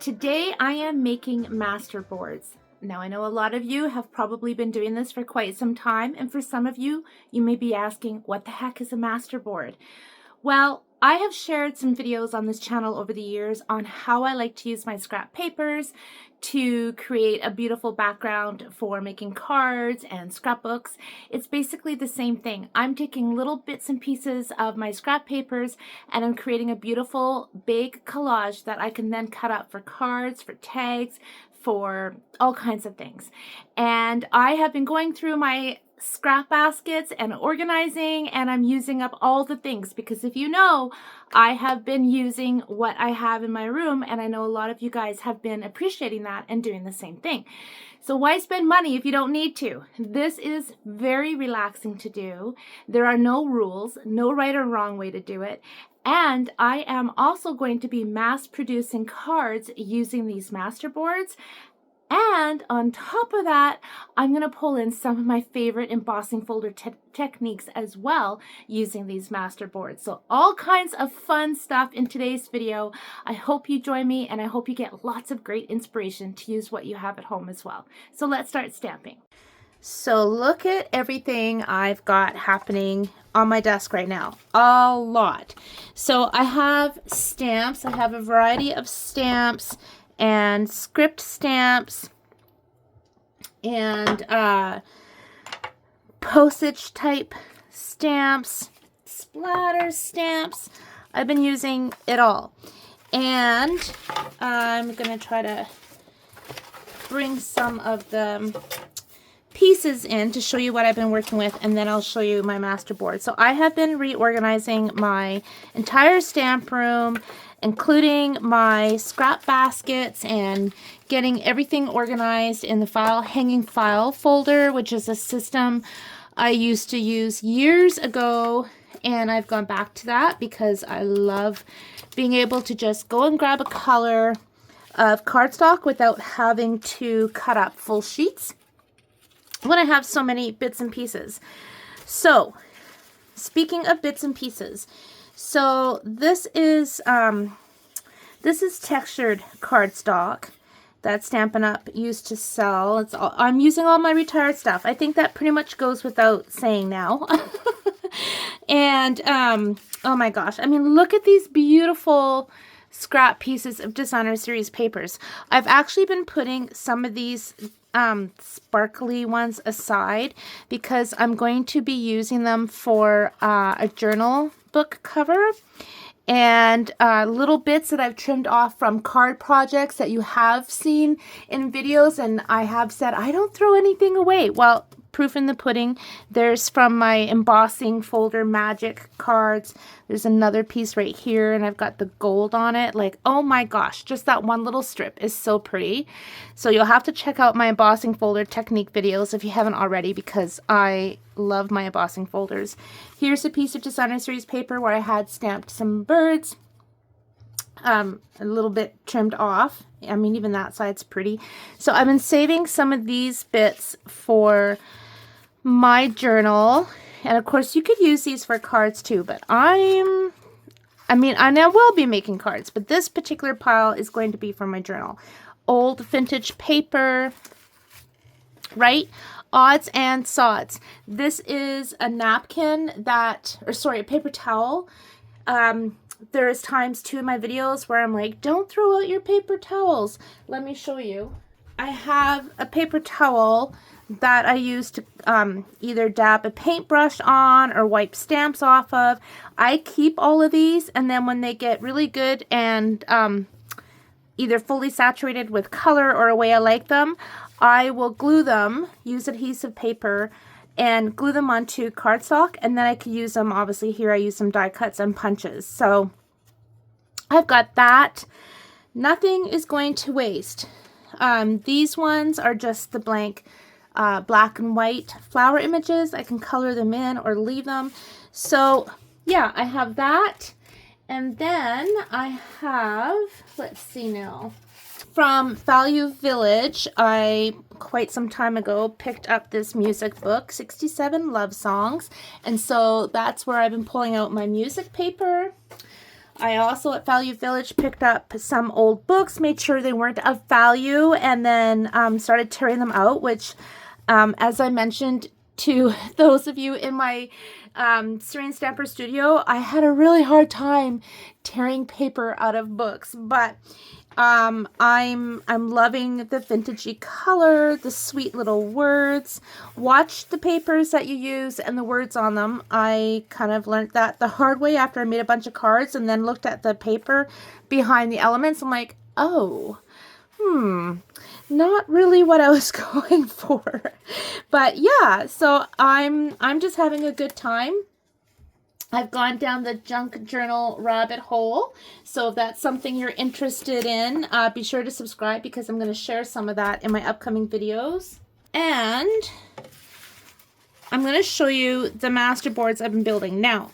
Today I am making masterboards. Now I know a lot of you have probably been doing this for quite some time, and for some of you, you may be asking, what the heck is a masterboard? Well, I have shared some videos on this channel over the years on how I like to use my scrap papers to create a beautiful background for making cards and scrapbooks. It's basically the same thing. I'm taking little bits and pieces of my scrap papers and I'm creating a beautiful big collage that I can then cut up for cards, for tags, for all kinds of things. And I have been going through my scrap baskets and organizing, and I'm using up all the things because if you know, I have been using what I have in my room, and I know a lot of you guys have been appreciating that and doing the same thing. So why spend money if you don't need to? This is very relaxing to do. There are no rules, no right or wrong way to do it. And I am also going to be mass producing cards using these masterboards. And on top of that, I'm going to pull in some of my favorite embossing folder techniques as well using these masterboards. So all kinds of fun stuff in today's video. I hope you join me and I hope you get lots of great inspiration to use what you have at home as well. So let's start stamping. So look at everything I've got happening on my desk right now. A lot. So I have stamps. I have a variety of stamps and script stamps and postage type stamps, splatter stamps. I've been using it all. And I'm going to try to bring some of the pieces in to show you what I've been working with, and then I'll show you my masterboard. So I have been reorganizing my entire stamp room, including my scrap baskets, and getting everything organized in the hanging file folder, which is a system I used to use years ago, and I've gone back to that because I love being able to just go and grab a color of cardstock without having to cut up full sheets when I have so many bits and pieces. So speaking of bits and pieces, so this is textured cardstock that Stampin' Up! Used to sell. I'm using all my retired stuff. I think that pretty much goes without saying now. And oh my gosh, I mean, look at these beautiful scrap pieces of Designer Series papers. I've actually been putting some of these sparkly ones aside because I'm going to be using them for a journal book cover, and little bits that I've trimmed off from card projects that you have seen in videos, and I have said I don't throw anything away. Well, proof in the pudding. There's from my embossing folder magic cards. There's another piece right here, and I've got the gold on it. Like, oh my gosh, just that one little strip is so pretty. So you'll have to check out my embossing folder technique videos if you haven't already, because I love my embossing folders. Here's a piece of Designer Series paper where I had stamped some birds. A little bit trimmed off. I mean, even that side's pretty. So I've been saving some of these bits for my journal, and of course you could use these for cards too, but I will be making cards, but this particular pile is going to be for my journal. Old vintage paper, right? Odds and sods. This is a napkin a paper towel. There's times too in my videos where I'm like, don't throw out your paper towels. Let me show you. I have a paper towel that I use to either dab a paintbrush on or wipe stamps off of. I keep all of these, and then when they get really good and either fully saturated with color or a way I like them, I will glue them, use adhesive paper, and glue them onto cardstock, and then I could use them. Obviously here I use some die cuts and punches. So I've got that. Nothing is going to waste. These ones are just the blank black and white flower images. I can color them in or leave them. So yeah, I have that. And then I have, let's see now, from Value Village, I quite some time ago picked up this music book, 67 Love Songs. And so that's where I've been pulling out my music paper. I also at Value Village picked up some old books, made sure they weren't of value, and then started tearing them out, which, as I mentioned to those of you in my Serene Stamper studio, I had a really hard time tearing paper out of books, but I'm loving the vintagey color, the sweet little words. Watch the papers that you use and the words on them. I kind of learned that the hard way after I made a bunch of cards and then looked at the paper behind the elements. I'm like, oh, not really what I was going for. But yeah, so I'm just having a good time. I've gone down the junk journal rabbit hole. So if that's something you're interested in, be sure to subscribe because I'm going to share some of that in my upcoming videos. And I'm going to show you the masterboards I've been building. Now,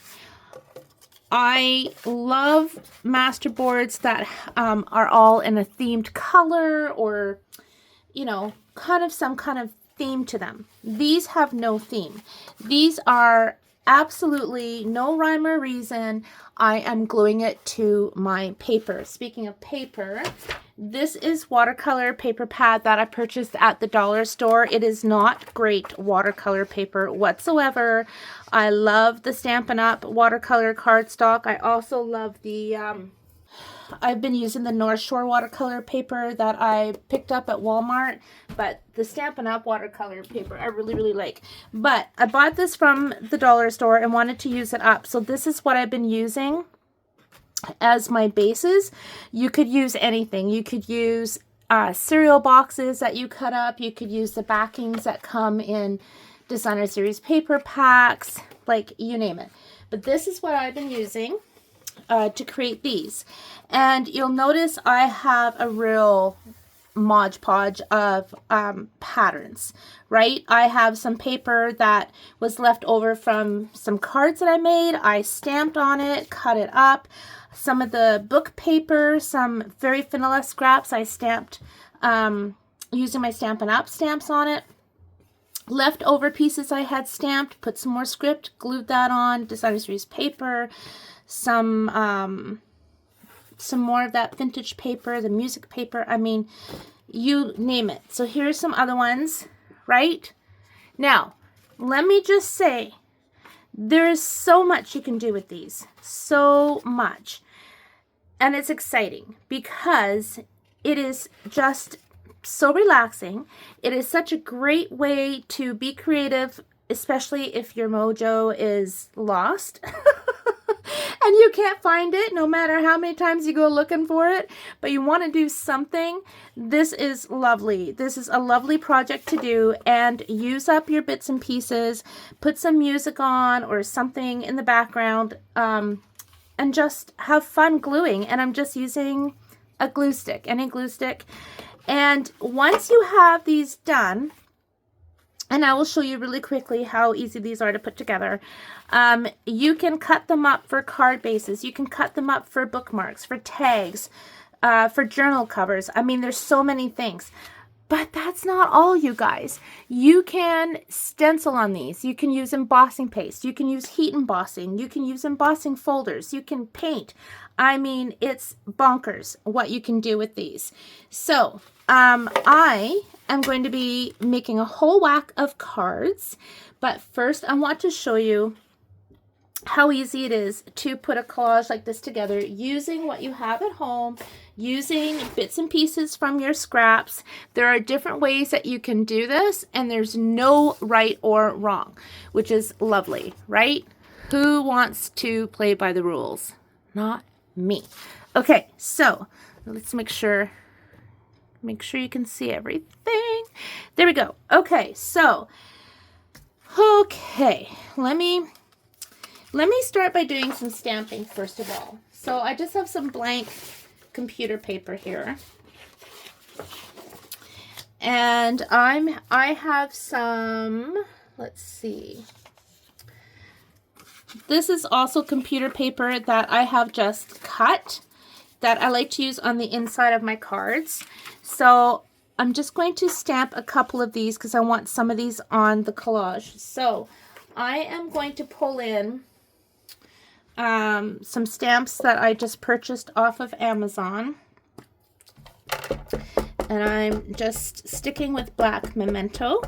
I love masterboards that are all in a themed color or, you know, kind of some kind of theme to them. These have no theme. These are absolutely no rhyme or reason. I am gluing it to my paper. Speaking of paper, this is watercolor paper pad that I purchased at the dollar store. It is not great watercolor paper whatsoever. I love the Stampin' Up! Watercolor cardstock. I also love the I've been using the North Shore watercolor paper that I picked up at Walmart, but the Stampin' Up! Watercolor paper I really, really like. But I bought this from the dollar store and wanted to use it up. So this is what I've been using as my bases. You could use anything. You could use cereal boxes that you cut up. You could use the backings that come in designer series paper packs, like you name it. But this is what I've been using to create these. And you'll notice I have a real Mod Podge of patterns, right? I have some paper that was left over from some cards that I made. I stamped on it, cut it up. Some of the book paper, some very vanilla scraps, I stamped using my Stampin' Up! Stamps on it. Leftover pieces I had stamped, put some more script, glued that on, designer series paper, some more of that vintage paper, the music paper, I mean, you name it. So here's some other ones, right? Now, let me just say, there is so much you can do with these, so much. And it's exciting because it is just so relaxing. It is such a great way to be creative, especially if your mojo is lost and you can't find it no matter how many times you go looking for it, but you want to do something. This is lovely. This is a lovely project to do, and use up your bits and pieces, put some music on or something in the background, and just have fun gluing. And I'm just using a glue stick, any glue stick. And once you have these done, and I will show you really quickly how easy these are to put together, you can cut them up for card bases. You can cut them up for bookmarks, for tags, for journal covers. I mean, there's so many things. But that's not all, you guys. You can stencil on these. You can use embossing paste. You can use heat embossing. You can use embossing folders. You can paint. I mean, it's bonkers what you can do with these. So I am going to be making a whole whack of cards. But first, I want to show you how easy it is to put a collage like this together using what you have at home, using bits and pieces from your scraps. There are different ways that you can do this, and there's no right or wrong, which is lovely, right? Who wants to play by the rules? Not me. Okay, so let's make sure you can see everything. There we go. Okay, so let me start by doing some stamping first of all. So I just have some blank computer paper here. And I have some, let's see. This is also computer paper that I have just cut that I like to use on the inside of my cards. So I'm just going to stamp a couple of these because I want some of these on the collage. So I am going to pull in some stamps that I just purchased off of Amazon. And I'm just sticking with black memento.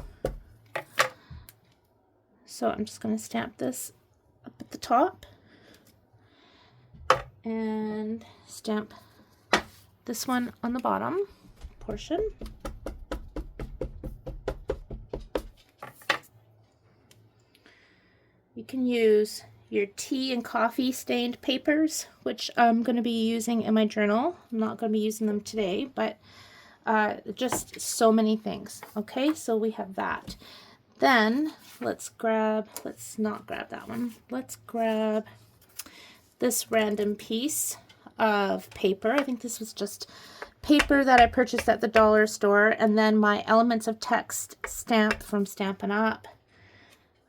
So I'm just going to stamp this up at the top. And stamp this one on the bottom portion. You can use your tea and coffee stained papers, which I'm going to be using in my journal. I'm not going to be using them today, but just so many things. Okay, so we have that. Then let's not grab that one. Let's grab this random piece of paper. I think this was just paper that I purchased at the dollar store, and then my Elements of Text stamp from Stampin' Up,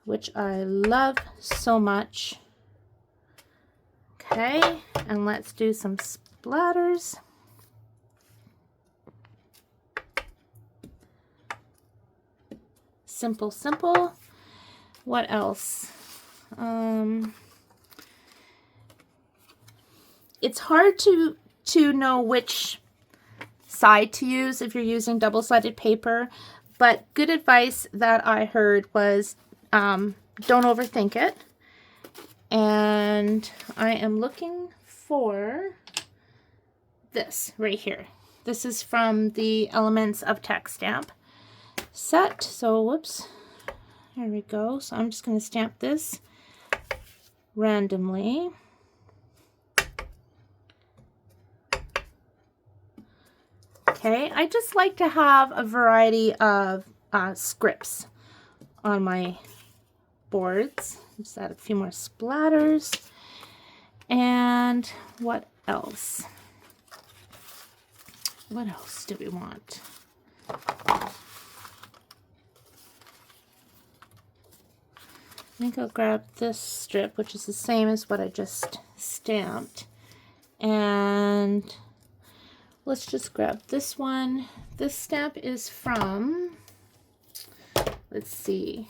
which I love so much. Okay, and let's do some splatters. Simple, simple. What else? It's hard to know which side to use if you're using double-sided paper, but good advice that I heard was don't overthink it. And I am looking for this right here. This is from the Elements of Text stamp set. So whoops, there we go. So I'm just going to stamp this randomly. Okay, I just like to have a variety of scripts on my boards. Just add a few more splatters. And what else? What else do we want? I think I'll grab this strip, which is the same as what I just stamped. And let's just grab this one. This stamp is from, let's see.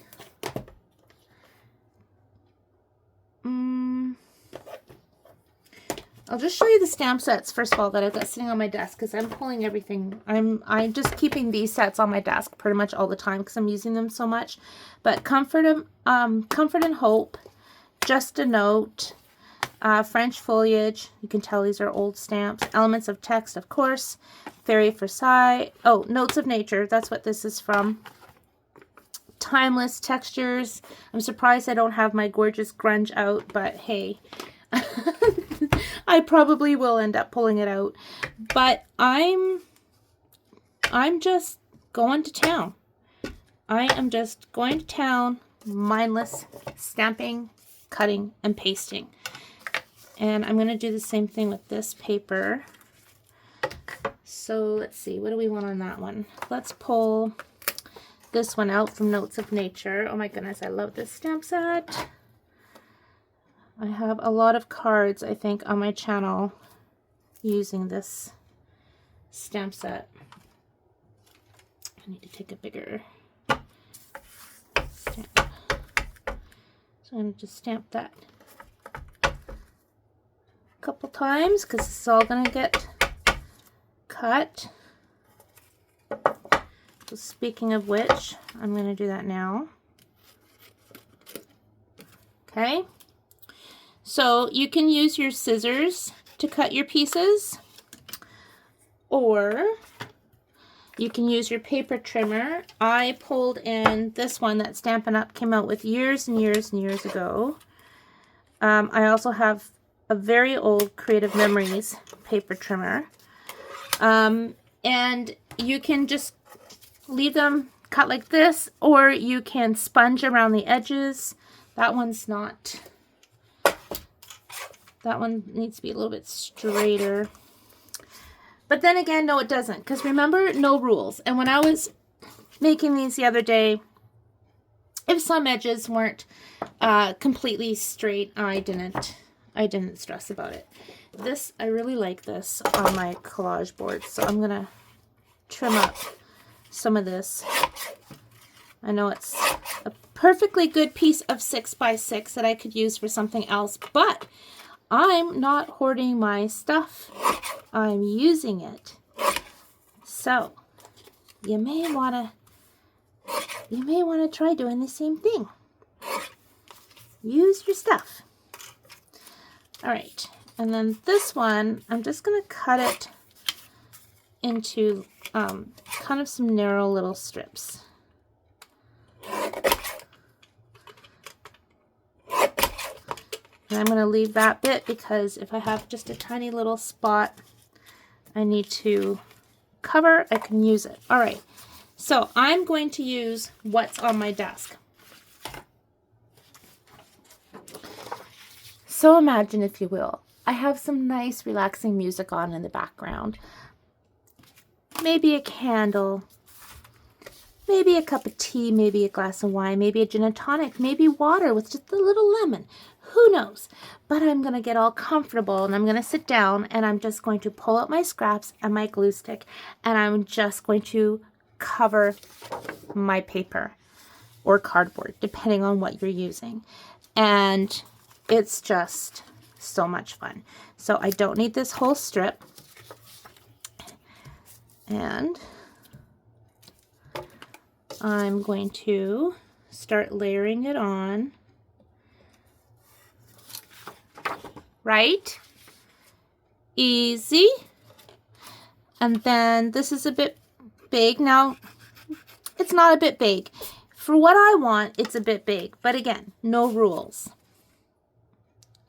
I'll just show you the stamp sets first of all that I've got sitting on my desk, because I'm pulling everything. I'm just keeping these sets on my desk pretty much all the time because I'm using them so much. But Comfort and Hope, Just a Note, French Foliage. You can tell these are old stamps. Elements of Text, of course. Fairy Versailles. Oh, Notes of Nature. That's what this is from. Timeless Textures. I'm surprised I don't have my gorgeous grunge out, but hey. I probably will end up pulling it out, but I'm just going to town. I am just going to town, mindless, stamping, cutting, and pasting. And I'm going to do the same thing with this paper. So let's see, what do we want on that one? Let's pull this one out from Notes of Nature. Oh my goodness, I love this stamp set. I have a lot of cards, I think, on my channel using this stamp set. I need to take a bigger stamp. So I'm going to just stamp that a couple times because it's all going to get cut. So speaking of which, I'm going to do that now. Okay. So you can use your scissors to cut your pieces, or you can use your paper trimmer. I pulled in this one that Stampin' Up! Came out with years and years and years ago. I also have a very old Creative Memories paper trimmer. And you can just leave them cut like this, or you can sponge around the edges. That one's not... That one needs to be a little bit straighter. But then again, no, it doesn't. Because remember, no rules. And when I was making these the other day, if some edges weren't completely straight, I didn't stress about it. This, I really like this on my collage board. So I'm going to trim up some of this. I know it's a perfectly good piece of 6x6 that I could use for something else, but I'm not hoarding my stuff. I'm using it. So you may want to try doing the same thing. Use your stuff. All right. And then this one, I'm just going to cut it into kind of some narrow little strips. And I'm going to leave that bit because if I have just a tiny little spot I need to cover, I can use it. All right. So I'm going to use what's on my desk. So imagine, if you will, I have some nice relaxing music on in the background. Maybe a candle, maybe a cup of tea, maybe a glass of wine, maybe a gin and tonic, maybe water with just a little lemon. Who knows? But I'm going to get all comfortable and I'm going to sit down and I'm just going to pull out my scraps and my glue stick and I'm just going to cover my paper or cardboard, depending on what you're using. And it's just so much fun. So I don't need this whole strip. And I'm going to start layering it on. Right? Easy. And then this is a bit big. Now, it's not a bit big. For what I want, it's a bit big. But again, no rules.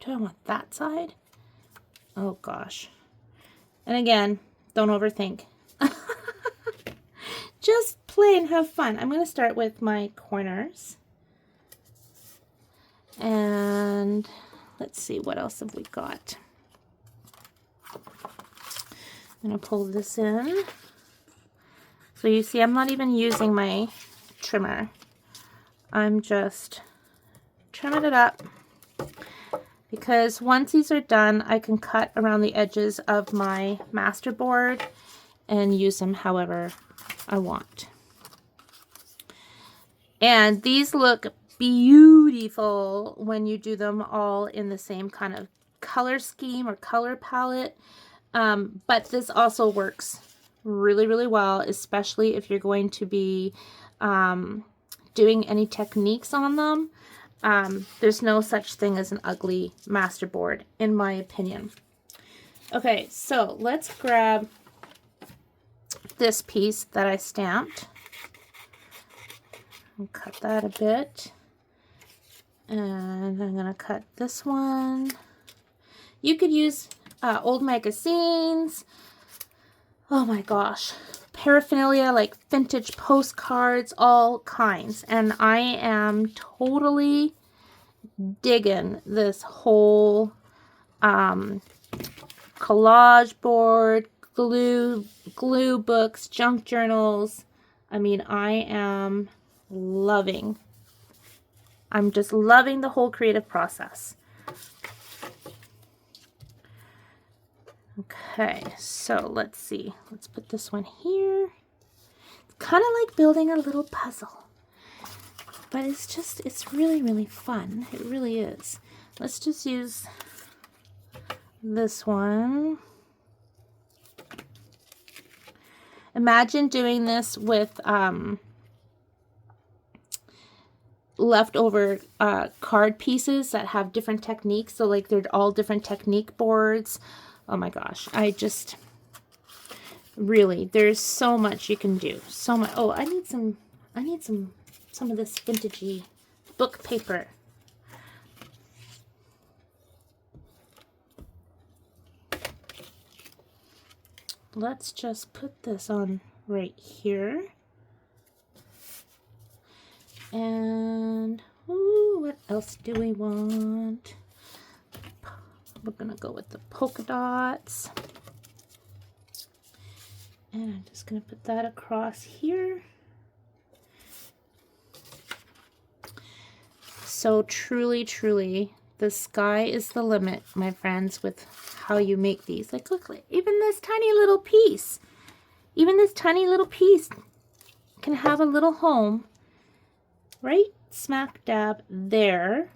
Do I want that side? Oh gosh. And again, don't overthink. Just play and have fun. I'm going to start with my corners. And let's see, what else have we got? I'm going to pull this in. So you see, I'm not even using my trimmer. I'm just trimming it up. Because once these are done, I can cut around the edges of my masterboard and use them however I want. And these look beautiful when you do them all in the same kind of color scheme or color palette. But this also works really, really well, especially if you're going to be doing any techniques on them. There's no such thing as an ugly masterboard, in my opinion. Okay, so let's grab this piece that I stamped and cut that a bit. And I'm going to cut this one. You could use old magazines. Oh my gosh. Paraphernalia like vintage postcards, all kinds. And I am totally digging this whole collage board, glue books, junk journals. I mean, I am loving. I'm just loving the whole creative process. Okay, so let's see. Let's put this one here. It's kind of like building a little puzzle. But it's really, really fun. It really is. Let's just use this one. Imagine doing this with leftover card pieces that have different techniques. So like they're all different technique boards. Oh my gosh, really, there's so much you can do. So much. Oh, I need some of this vintagey book paper. Let's just put this on right here. And ooh, what else do we want? We're gonna go with the polka dots. And I'm just gonna put that across here. So truly, truly, the sky is the limit, my friends, with how you make these. Like, look, even this tiny little piece, can have a little home right smack dab there.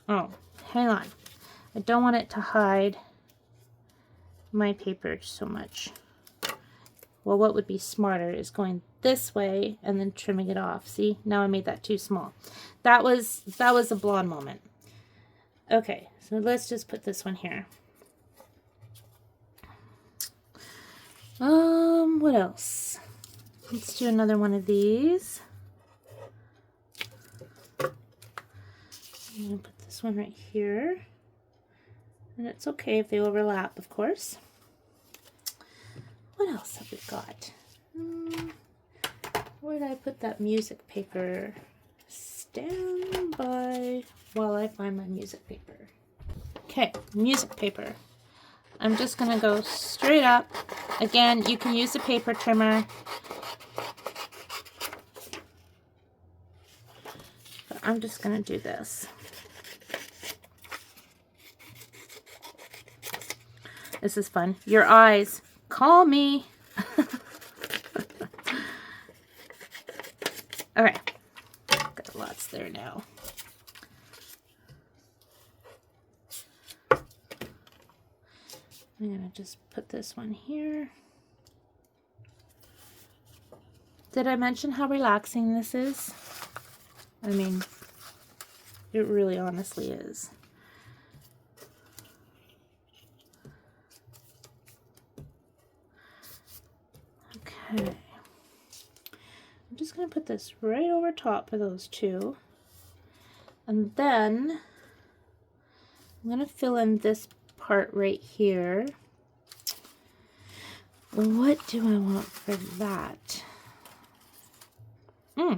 Oh, hang on. I don't want it to hide my paper so much. Well, what would be smarter is going this way and then trimming it off. See, now I made that too small. That was a blonde moment. Okay, so let's just put this one here. What else? Let's do another one of these. I'm gonna put this one right here. And it's okay if they overlap, of course. What else have we got? Where did I put that music paper? Stand by while I find my music paper. Okay, music paper. I'm just gonna go straight up. Again, you can use a paper trimmer. But I'm just gonna do this. This is fun. Your eyes, call me. Okay, got lots there now. I'm gonna just put this one here. Did I mention how relaxing this is? I mean, it really honestly is. Okay. I'm just going to put this right over top of those two. And then I'm going to fill in this part right here. What do I want for that? I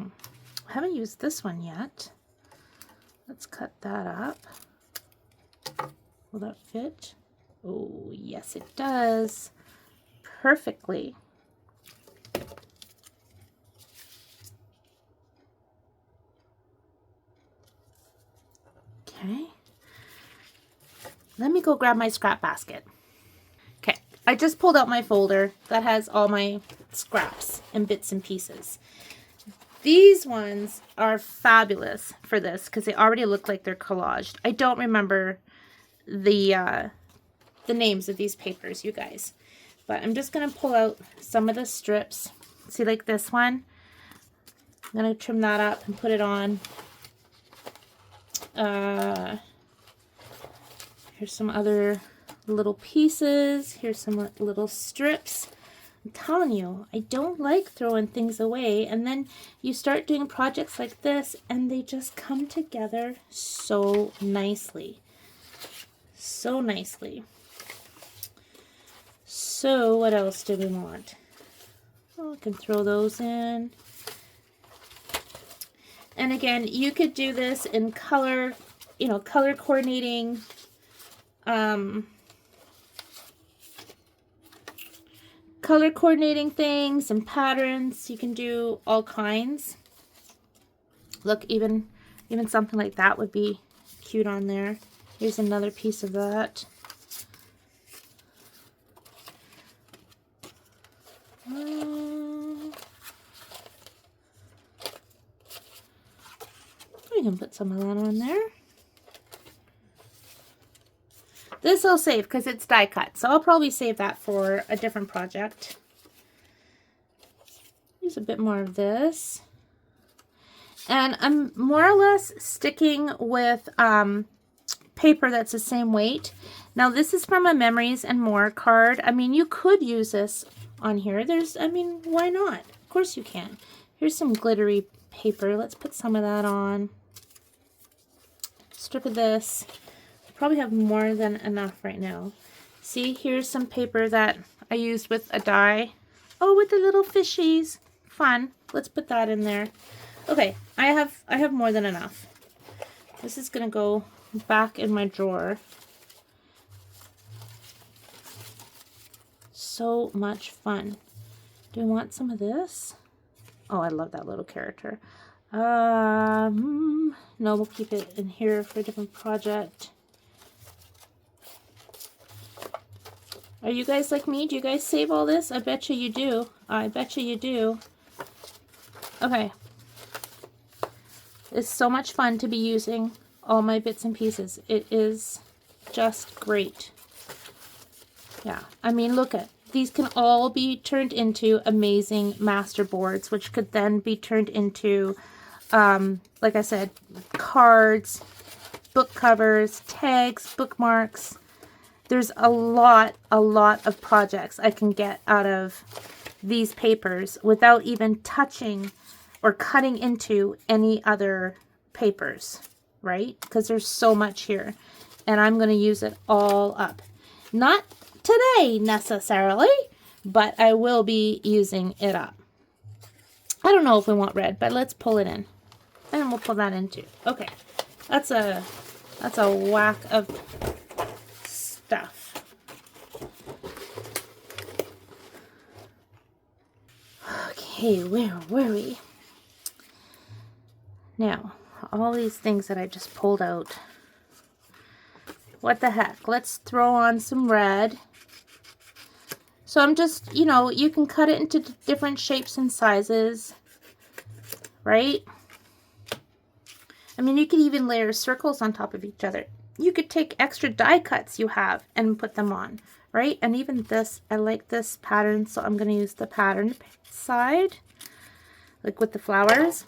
haven't used this one yet. Let's cut that up. Will that fit? Oh, yes, it does. Perfectly. Okay. Let me go grab my scrap basket. Okay, I just pulled out my folder that has all my scraps and bits and pieces. These ones are fabulous for this because they already look like they're collaged. I don't remember the names of these papers, you guys. But I'm just going to pull out some of the strips. See, like this one? I'm going to trim that up and put it on. Here's some other little pieces. Here's some little strips. I'm telling you, I don't like throwing things away, and then you start doing projects like this and they just come together so nicely. So nicely. So what else do we want? Oh, I can throw those in. And again, you could do this in color, you know, color coordinating. Color coordinating things and patterns. You can do all kinds. Look, even something like that would be cute on there. Here's another piece of that. We can put some of that on there. This I'll save because it's die cut, so I'll probably save that for a different project. Use a bit more of this. And I'm more or less sticking with paper that's the same weight. Now this is from a Memories and More card. I mean, you could use this on here. I mean, why not? Of course you can. Here's some glittery paper. Let's put some of that on. Strip of this. Probably have more than enough right now. See, here's some paper that I used with a die. Oh, with the little fishies. Fun. Let's put that in there. Okay, I have more than enough. This is gonna go back in my drawer. So much fun. Do I want some of this? Oh, I love that little character. No, we'll keep it in here for a different project. Are you guys like me? Do you guys save all this? I bet you do. I bet you do. Okay. It's so much fun to be using all my bits and pieces. It is just great. Yeah, I mean, look at these, can all be turned into amazing masterboards, which could then be turned into, like I said, cards, book covers, tags, bookmarks. There's a lot of projects I can get out of these papers without even touching or cutting into any other papers, right? Because there's so much here, and I'm going to use it all up. Not today necessarily, but I will be using it up. I don't know if we want red, but let's pull it in, and we'll pull that in too. Okay, that's a whack of stuff. Okay, where were we? Now, all these things that I just pulled out. What the heck? Let's throw on some red. So I'm just, you know, you can cut it into different shapes and sizes, right? I mean, you could even layer circles on top of each other. You could take extra die cuts you have and put them on, right? And even this, I like this pattern, so I'm going to use the pattern side, like with the flowers.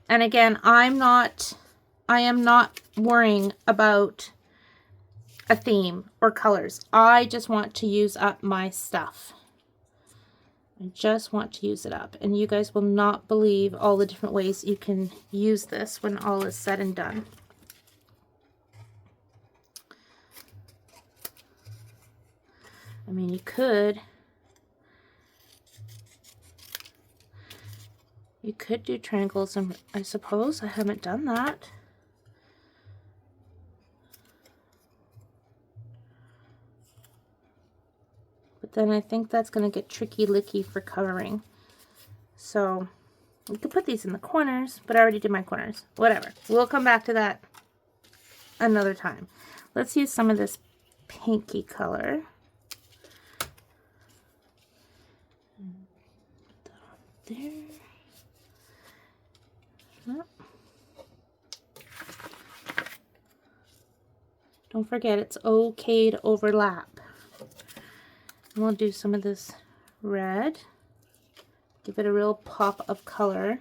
And again, I am not worrying about a theme or colors. I just want to use up my stuff. I just want to use it up. And you guys will not believe all the different ways you can use this when all is said and done. I mean, you could do triangles, and I suppose I haven't done that. But then I think that's going to get tricky-licky for covering. So we could put these in the corners, but I already did my corners. Whatever. We'll come back to that another time. Let's use some of this pinky color. Put that on there. Don't forget, it's okay to overlap. And we'll do some of this red. Give it a real pop of color.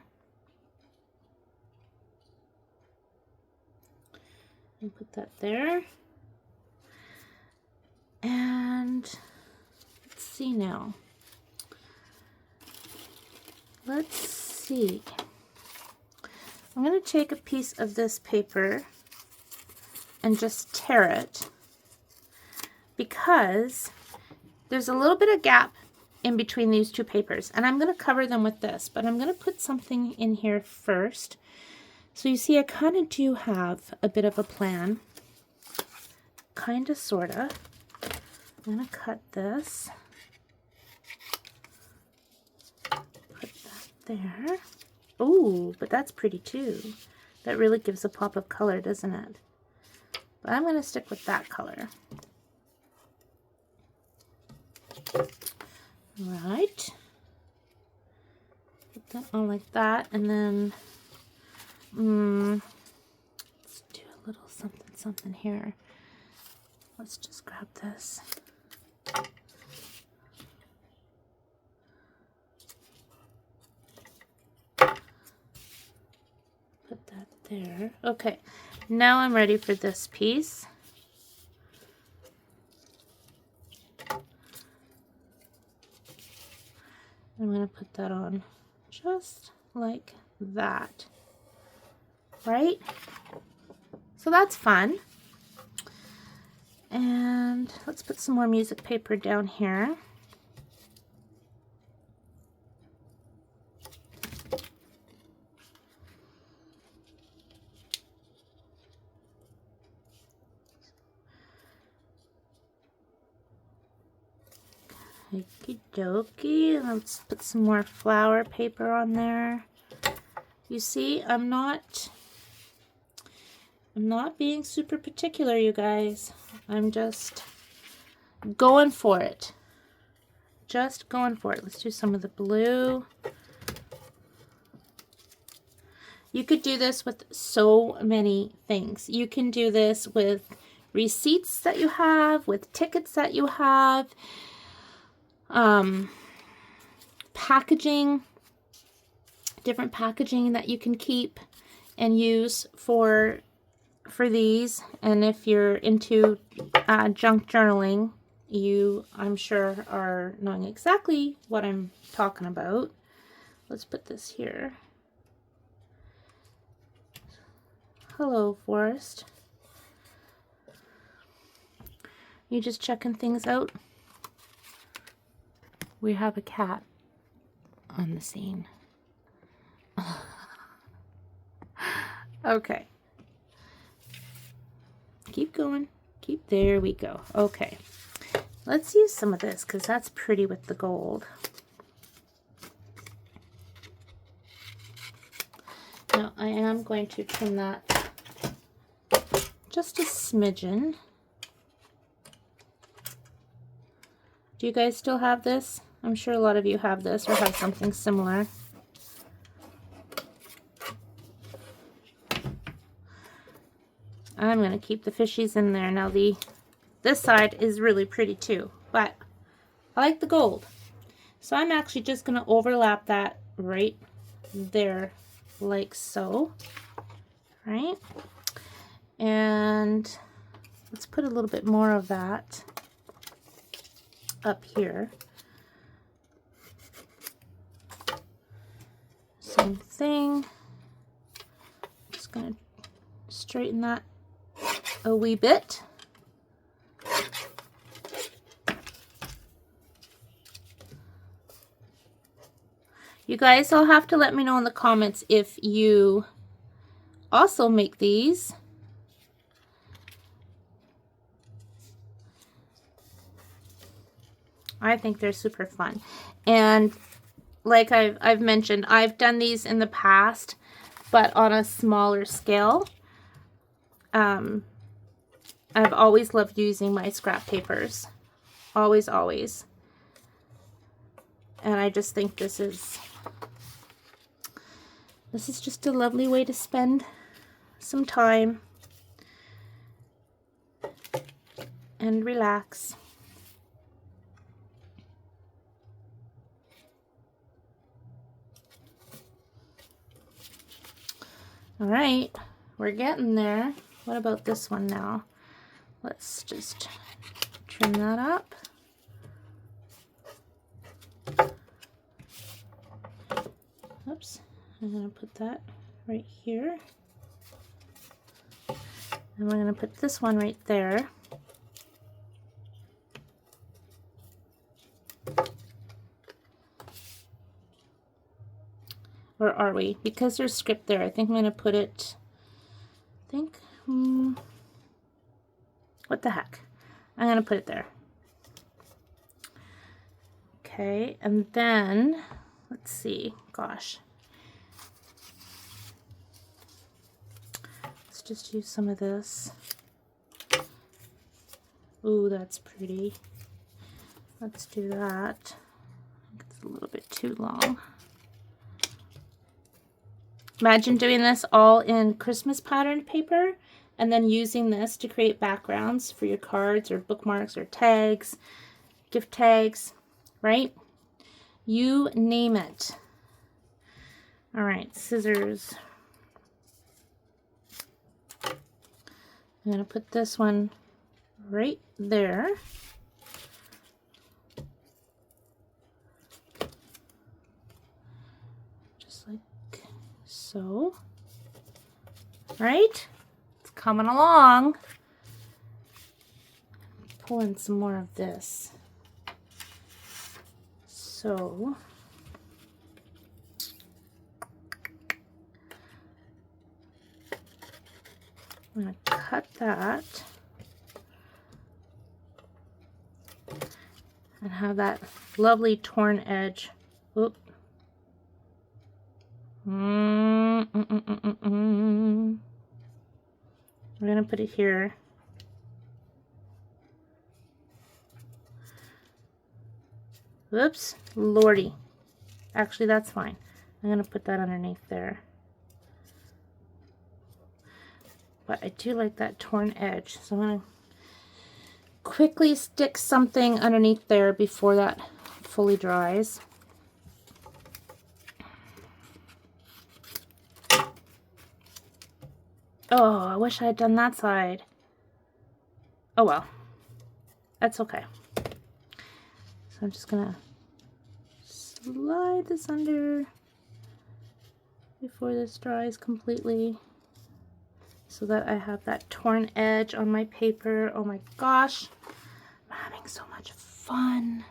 And put that there. And let's see now. Let's see. I'm going to take a piece of this paper and just tear it, because there's a little bit of gap in between these two papers, and I'm going to cover them with this, but I'm going to put something in here first. So you see, I kind of do have a bit of a plan, kind of, sort of. I'm going to cut this, put that there. Oh, but that's pretty too. That really gives a pop of color, doesn't it? But I'm going to stick with that color. Right. Put that on like that, and then let's do a little something here. Let's just grab this. Put that there. Okay, now I'm ready for this piece. I'm going to put that on just like that, right? So that's fun. And let's put some more music paper down here. Okie dokie. Let's put some more flower paper on there. You see, I'm not being super particular, you guys. I'm just going for it. Just going for it. Let's do some of the blue. You could do this with so many things. You can do this with receipts that you have, with tickets that you have, packaging, different packaging that you can keep and use for these. And if you're into junk journaling, you, I'm sure, are knowing exactly what I'm talking about. Let's put this here. Hello, Forest. You just checking things out? We have a cat on the scene. Okay. Keep going. There we go. Okay. Let's use some of this because that's pretty with the gold. Now I am going to trim that just a smidgen. Do you guys still have this? I'm sure a lot of you have this or have something similar. I'm going to keep the fishies in there. Now this side is really pretty too, but I like the gold. So I'm actually just going to overlap that right there like so, right? And let's put a little bit more of that up here. Same thing. Just going to straighten that a wee bit. You guys all have to let me know in the comments if you also make these. I think they're super fun. And like I've mentioned, I've done these in the past, but on a smaller scale. I've always loved using my scrap papers. Always, always. And I just think this is just a lovely way to spend some time and relax. All right, we're getting there. What about this one now? Let's just trim that up. Oops, I'm going to put that right here. And we're going to put this one right there. Or are we? Because there's script there, I think I'm going to put it, what the heck? I'm going to put it there. Okay, and then, let's see, gosh. Let's just use some of this. Ooh, that's pretty. Let's do that. It's a little bit too long. Imagine doing this all in Christmas patterned paper and then using this to create backgrounds for your cards or bookmarks or tags, gift tags, right? You name it. All right, scissors. I'm going to put this one right there. Just like so. Right? It's coming along. Pull in some more of this. So I'm going to cut that and have that lovely torn edge. Oop. We're going to put it here. Whoops, lordy. Actually, that's fine. I'm going to put that underneath there. but I do like that torn edge. So I'm going to quickly stick something underneath there before that fully dries. Oh, I wish I had done that side. Oh well, that's okay. So I'm just gonna slide this under before this dries completely so that I have that torn edge on my paper. Oh my gosh, I'm having so much fun.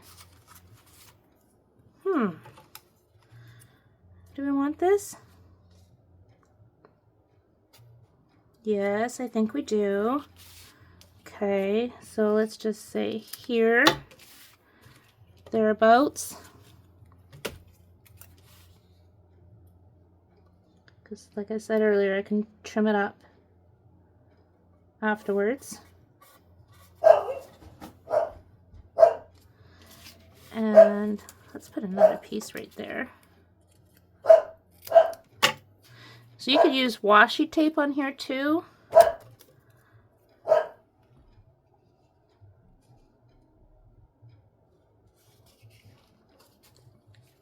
Do we want this? Yes, I think we do. Okay, so let's just say here, thereabouts. Because like I said earlier, I can trim it up afterwards. And let's put another piece right there. So you could use washi tape on here too.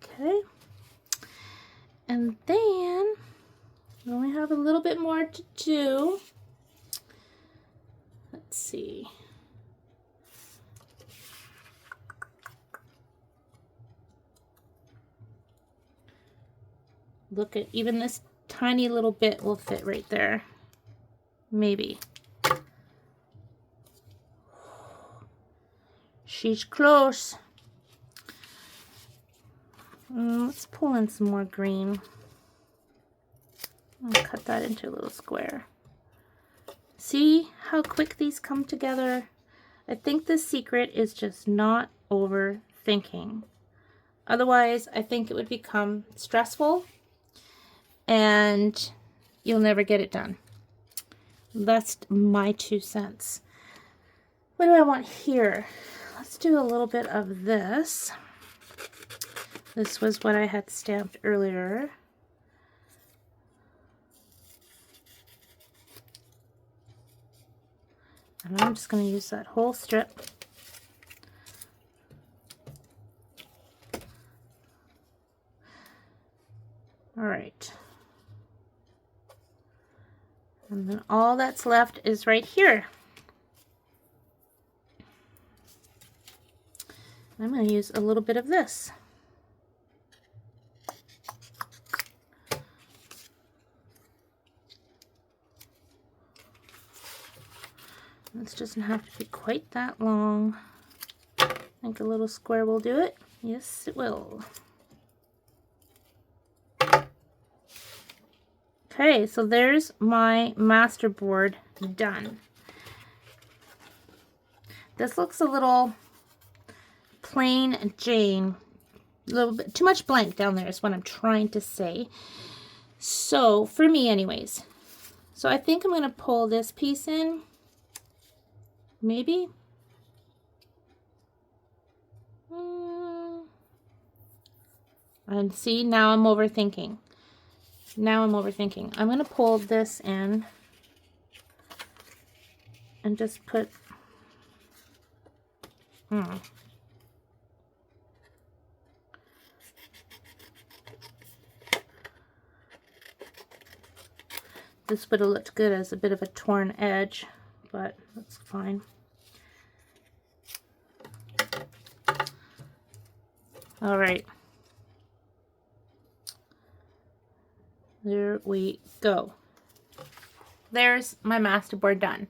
Okay. And then we only have a little bit more to do. Let's see. Look at, even this tiny little bit will fit right there. Maybe. She's close. Let's pull in some more green. I'll cut that into a little square. See how quick these come together? I think the secret is just not overthinking. Otherwise, I think it would become stressful and you'll never get it done. That's my 2 cents. What do I want here? Let's do a little bit of this. This was what I had stamped earlier. And I'm just going to use that whole strip. All right. And then all that's left is right here. I'm going to use a little bit of this. This doesn't have to be quite that long. I think a little square will do it. Yes, it will. Okay, so there's my masterboard done. This looks a little plain Jane. A little bit too much blank down there is what I'm trying to say. So, for me anyways. So I think I'm going to pull this piece in. Maybe. And see, now I'm overthinking. I'm going to pull this in and just put This would have looked good as a bit of a torn edge, but that's fine. All right. There we go. There's my masterboard done.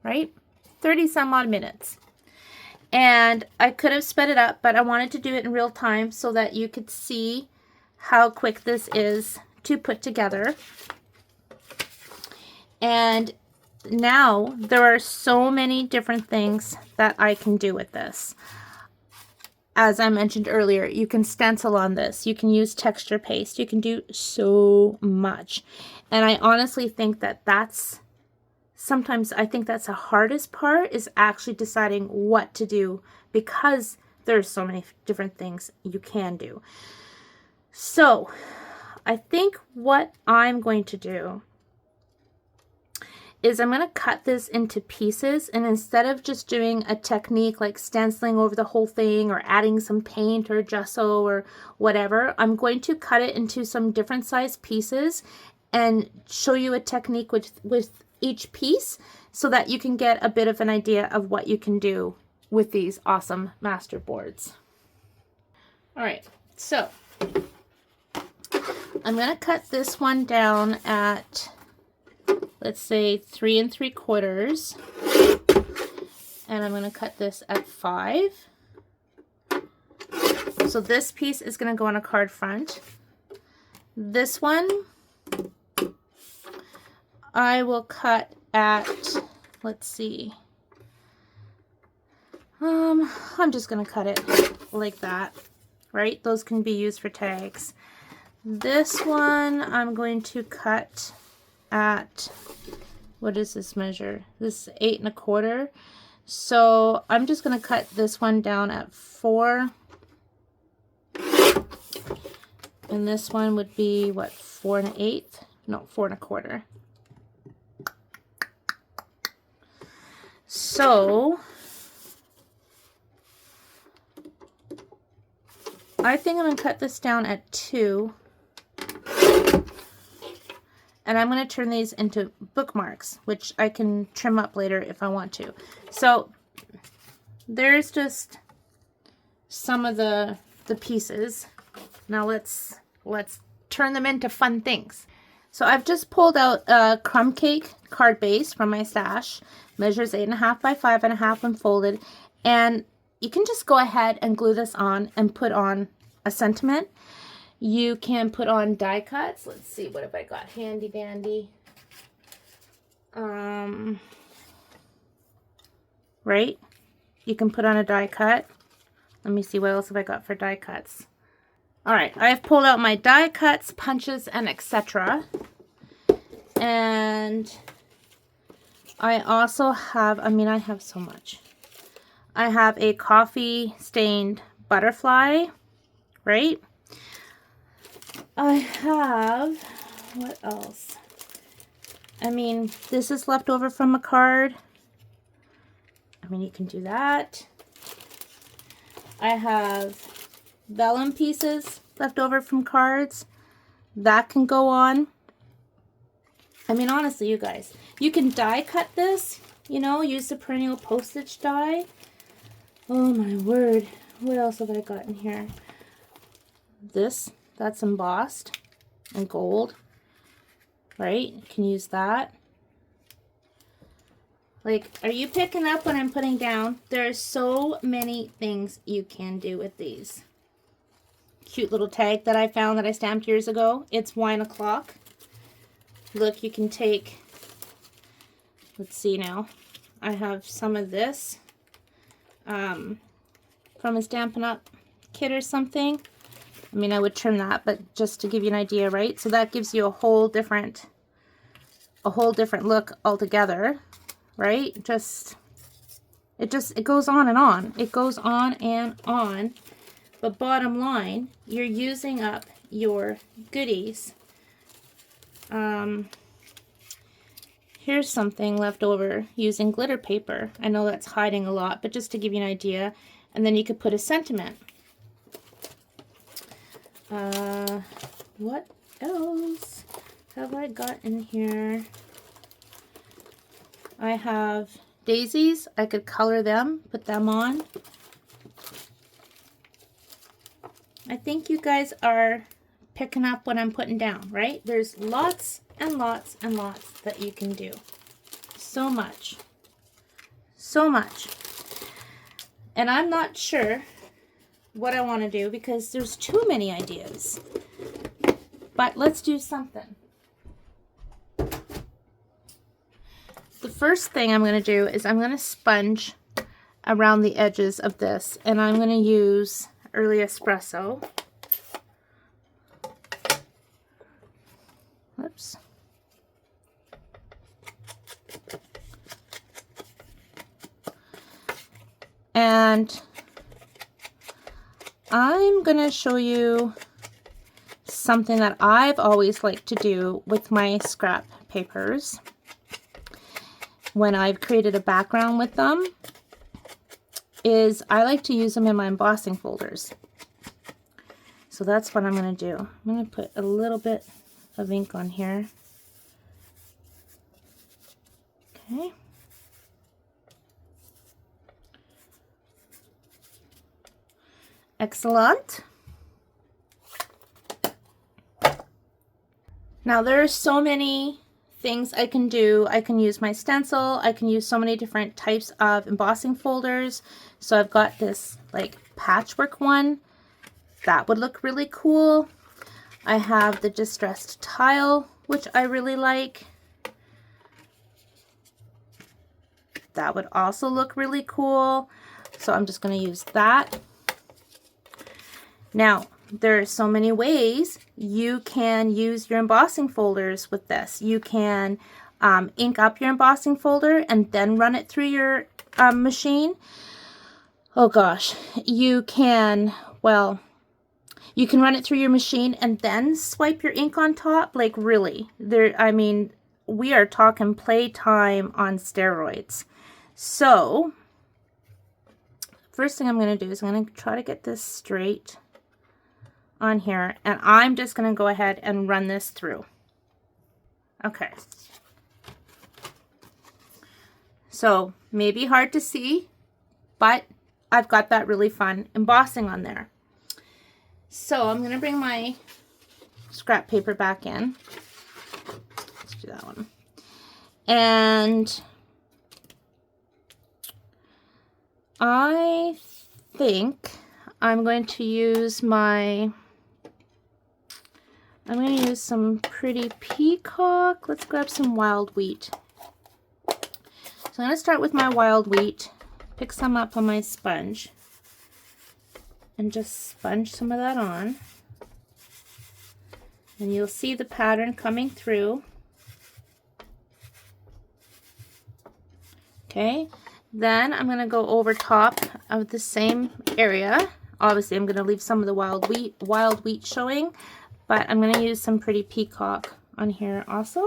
Right? 30 some odd minutes. And I could have sped it up, but I wanted to do it in real time so that you could see how quick this is to put together. And now there are so many different things that I can do with this. As I mentioned earlier, you can stencil on this. You can use texture paste. You can do so much. And I honestly think that sometimes I think that's the hardest part, is actually deciding what to do, because there's so many different things you can do. So I think what I'm going to do is I'm going to cut this into pieces, and instead of just doing a technique like stenciling over the whole thing or adding some paint or gesso or whatever, I'm going to cut it into some different size pieces and show you a technique with each piece so that you can get a bit of an idea of what you can do with these awesome master boards. All right, so I'm going to cut this one down at, let's say, 3 3/4, and I'm going to cut this at 5. So this piece is going to go on a card front. This one I will cut at, let's see, I'm just going to cut it like that, right? Those can be used for tags. This one I'm going to cut at, what is this measure? This is 8 1/4. So I'm just going to cut this one down at 4. And this one would be, what, 4 1/8? No, 4 1/4. So I think I'm going to cut this down at 2. And I'm going to turn these into bookmarks, which I can trim up later if I want to. So there's just some of the pieces. Now let's turn them into fun things. So I've just pulled out a crumb cake card base from my stash. Measures 8.5 by 5.5 when folded. And you can just go ahead and glue this on and put on a sentiment. You can put on die cuts. Let's see, what have I got handy dandy? Right? You can put on a die cut. Let me see, what else have I got for die cuts? All right, I've pulled out my die cuts, punches, and etc. And I also have, I have so much. I have a coffee stained butterfly, right? I have, what else? This is left over from a card. You can do that. I have vellum pieces left over from cards. That can go on. Honestly, you guys, you can die cut this, use the perennial postage die. Oh my word. What else have I got in here? That's embossed and gold, right? You can use that. Like, are you picking up what I'm putting down? There's so many things you can do with these. Cute little tag that I found that I stamped years ago. It's wine o'clock. Look, you can take, let's see now. I have some of this from a Stampin' Up! Kit or something. I would trim that, but just to give you an idea, right? So that gives you a whole different look altogether, right? It goes on and on. It goes on and on. But bottom line, you're using up your goodies. Here's something left over using glitter paper. I know that's hiding a lot, but just to give you an idea. And then you could put a sentiment. What else have I got in here? I have daisies. I could color them, put them on. I think you guys are picking up what I'm putting down, right? There's lots and lots and lots that you can do. So much. So much. And I'm not sure what I want to do because there's too many ideas. But let's do something. The first thing I'm going to do is I'm going to sponge around the edges of this, and I'm going to use Early Espresso. Whoops. And I'm going to show you something that I've always liked to do with my scrap papers. when I've created a background with them is I like to use them in my embossing folders. So that's what I'm going to do. I'm going to put a little bit of ink on here. Okay. Excellent. Now there are so many things I can do. I can use my stencil. I can use so many different types of embossing folders. So I've got this like patchwork one. That would look really cool. I have the distressed tile, which I really like. That would also look really cool. So I'm just going to use that. Now, there are so many ways you can use your embossing folders with this. You can ink up your embossing folder and then run it through your machine. Oh gosh, you can, well, you can run it through your machine and then swipe your ink on top. Like really, I mean, we are talking playtime on steroids. So, first thing I'm going to do is I'm going to try to get this straight on here, and I'm just going to go ahead and run this through. Okay. So, maybe hard to see, but I've got that really fun embossing on there. So, I'm going to bring my scrap paper back in. Let's do that one. And I think I'm going to use some pretty peacock. Let's grab some wild wheat. So I'm going to start with my wild wheat, pick some up on my sponge, and just sponge some of that on. And you'll see the pattern coming through. Okay. Then I'm going to go over top of the same area. Obviously, I'm going to leave some of the wild wheat showing, but I'm going to use some pretty peacock on here also.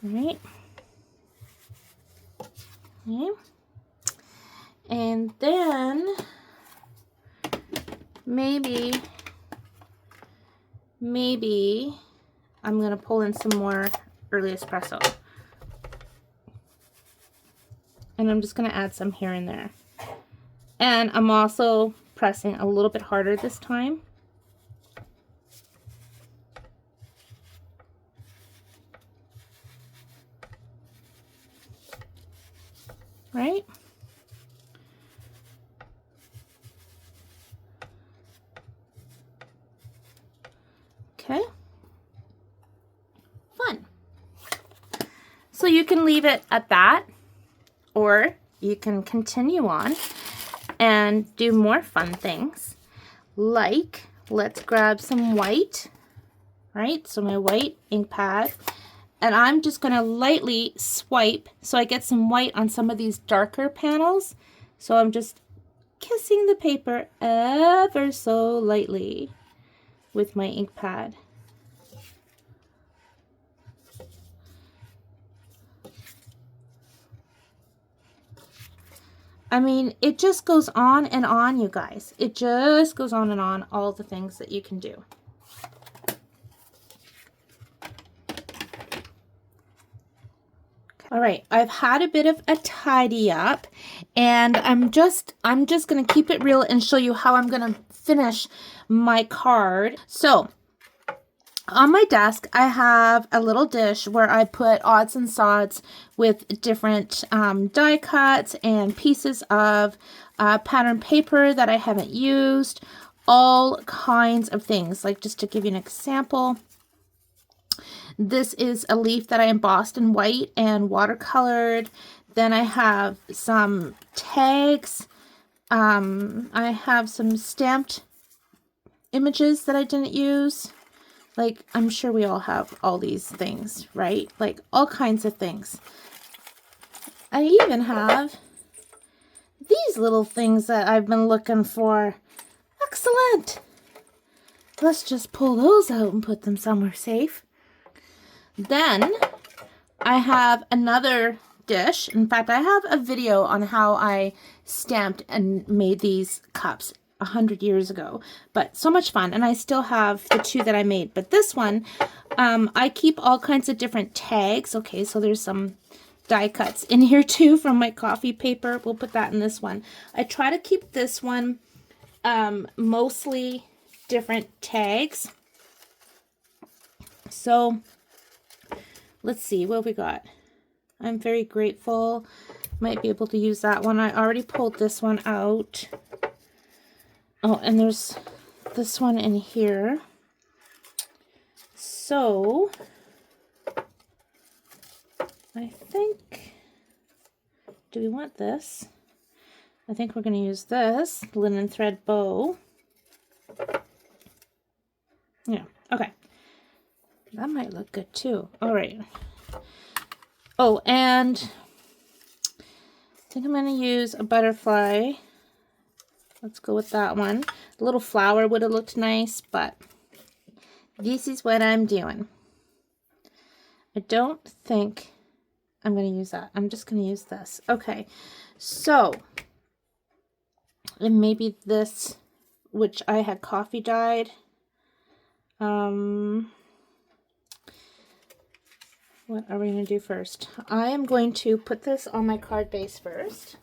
All right. Okay. And then maybe I'm going to pull in some more early espresso. And I'm just going to add some here and there. And I'm also pressing a little bit harder this time. Right? Okay. Fun. So you can leave it at that, or you can continue on and do more fun things. Like, let's grab some white, right? So my white ink pad, and I'm just going to lightly swipe so I get some white on some of these darker panels. So I'm just kissing the paper ever so lightly with my ink pad. I mean, it just goes on and on, you guys. It just goes on and on, all the things that you can do. All right, I've had a bit of a tidy up, and I'm just going to keep it real and show you how I'm going to finish my card. So, on my desk, I have a little dish where I put odds and sods with different die cuts and pieces of pattern paper that I haven't used, all kinds of things. Like, just to give you an example, this is a leaf that I embossed in white and watercolored. Then I have some tags. I have some stamped images that I didn't use. Like, I'm sure we all have all these things, right? Like, all kinds of things. I even have these little things that I've been looking for. Excellent. Let's just pull those out and put them somewhere safe. Then I have another dish. In fact, I have a video on how I stamped and made these cups 100 years ago, but so much fun. And I still have the two that I made, but this one, I keep all kinds of different tags. Okay, so there's some die cuts in here too from my coffee paper. We'll put that in this one. I try to keep this one mostly different tags. So let's see what we got. I'm very grateful. Might be able to use that one. I already pulled this one out. Oh, and there's this one in here. So I think, do we want this? I think we're going to use this linen thread bow. Yeah, okay. That might look good too. All right. Oh, and I think I'm going to use a butterfly. Let's go with that one. A little flower would have looked nice, but this is what I'm doing. I don't think I'm going to use that. I'm just going to use this. Okay, so, and maybe this, which I had coffee dyed. What are we going to do first? I am going to put this on my card base first.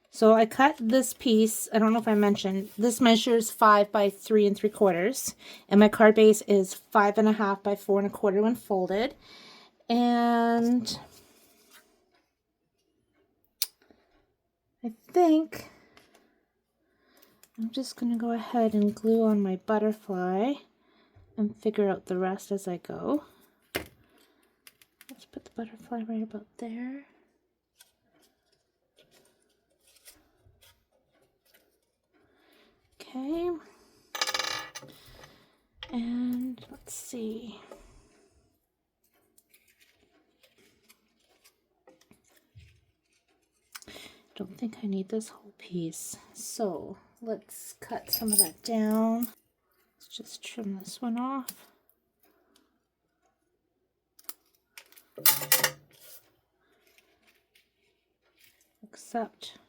So I cut this piece, I don't know if I mentioned, this measures 5 by 3 3/4, and my card base is 5 1/2 by 4 1/4 when folded. And I think I'm just going to go ahead and glue on my butterfly and figure out the rest as I go. Let's put the butterfly right about there. Okay. And let's see. Don't think I need this whole piece. So let's cut some of that down. Let's just trim this one off. Except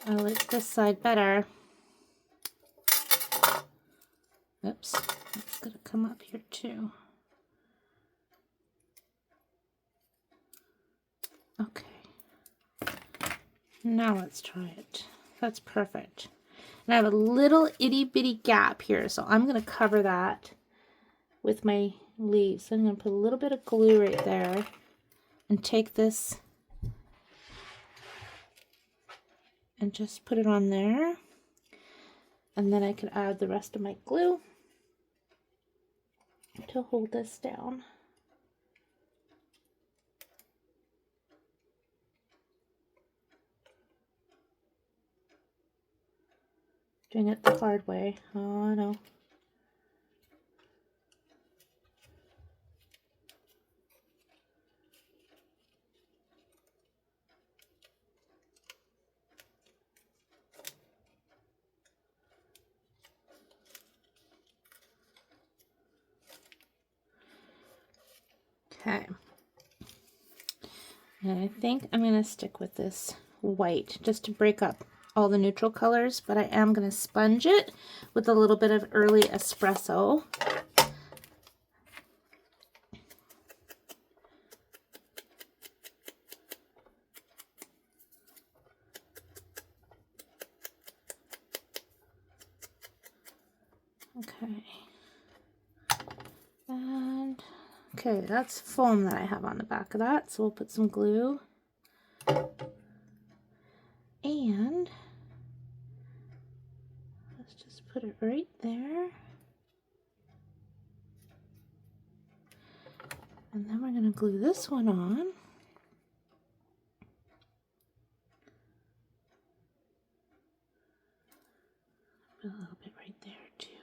I like this side better. Oops, that's gonna come up here too. Okay. Now let's try it. That's perfect. And I have a little itty bitty gap here, so I'm going to cover that with my leaves. So I'm going to put a little bit of glue right there and take this and just put it on there. And then I can add the rest of my glue to hold this down. Doing it the hard way. Oh no. Okay. And I think I'm going to stick with this white just to break up all the neutral colors, but I am going to sponge it with a little bit of early espresso. Okay. And okay, that's foam that I have on the back of that, so we'll put some glue. And let's just put it right there. And then we're going to glue this one on. Put a little bit right there too.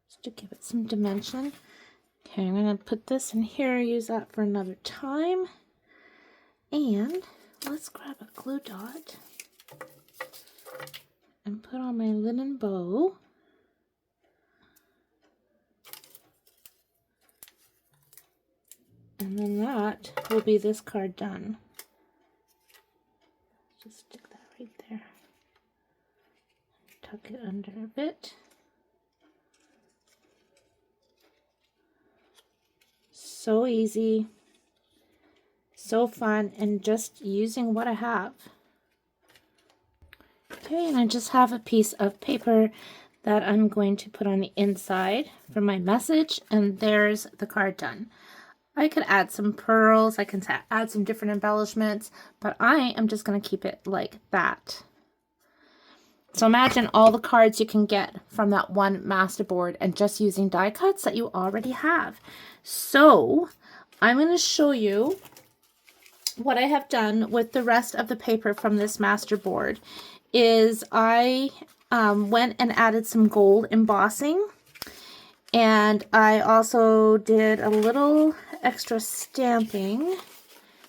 Just to give it some dimension. Okay, I'm going to put this in here, use that for another time. And let's grab a glue dot and put on my linen bow. And then that will be this card done. Just stick that right there. Tuck it under a bit. So easy, so fun, and just using what I have. Okay, and I just have a piece of paper that I'm going to put on the inside for my message, and there's the card done. I could add some pearls, I can add some different embellishments, but I am just going to keep it like that. So imagine all the cards you can get from that one masterboard and just using die cuts that you already have. So I'm going to show you what I have done with the rest of the paper from this masterboard. Is I went and added some gold embossing, and I also did a little extra stamping.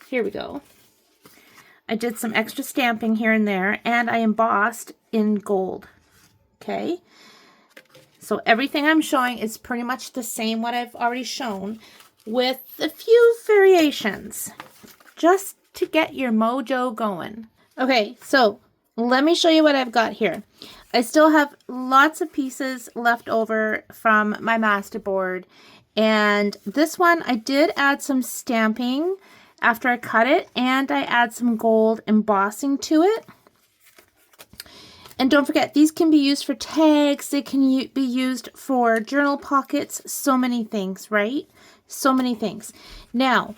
Here we go. I did some extra stamping here and there, and I embossed in gold. Okay, so everything I'm showing is pretty much the same what I've already shown, with a few variations, just to get your mojo going. Okay, so let me show you what I've got here. I still have lots of pieces left over from my masterboard, and this one I did add some stamping after I cut it, and I add some gold embossing to it. And don't forget, these can be used for tags, they can be used for journal pockets, so many things, right? So many things. Now,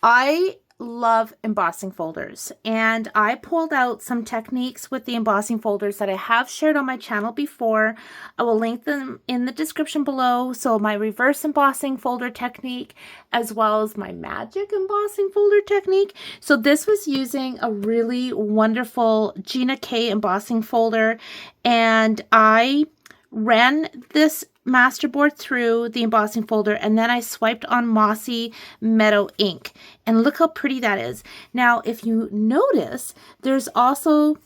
I love embossing folders, and I pulled out some techniques with the embossing folders that I have shared on my channel before. I will link them in the description below. So my reverse embossing folder technique, as well as my magic embossing folder technique. So this was using a really wonderful Gina K embossing folder, and I ran this masterboard through the embossing folder, and then I swiped on Mossy Meadow ink, and look how pretty that is. Now if you notice, there's also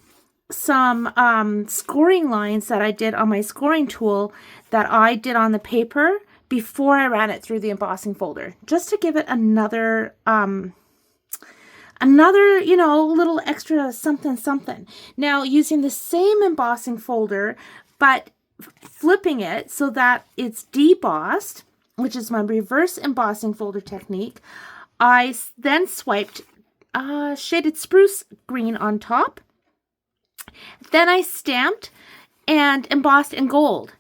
some scoring lines that I did on my scoring tool that I did on the paper before I ran it through the embossing folder, just to give it another you know, little extra something something. Now using the same embossing folder, but flipping it so that it's debossed, which is my reverse embossing folder technique, I then swiped shaded spruce green on top. Then I stamped and embossed in gold.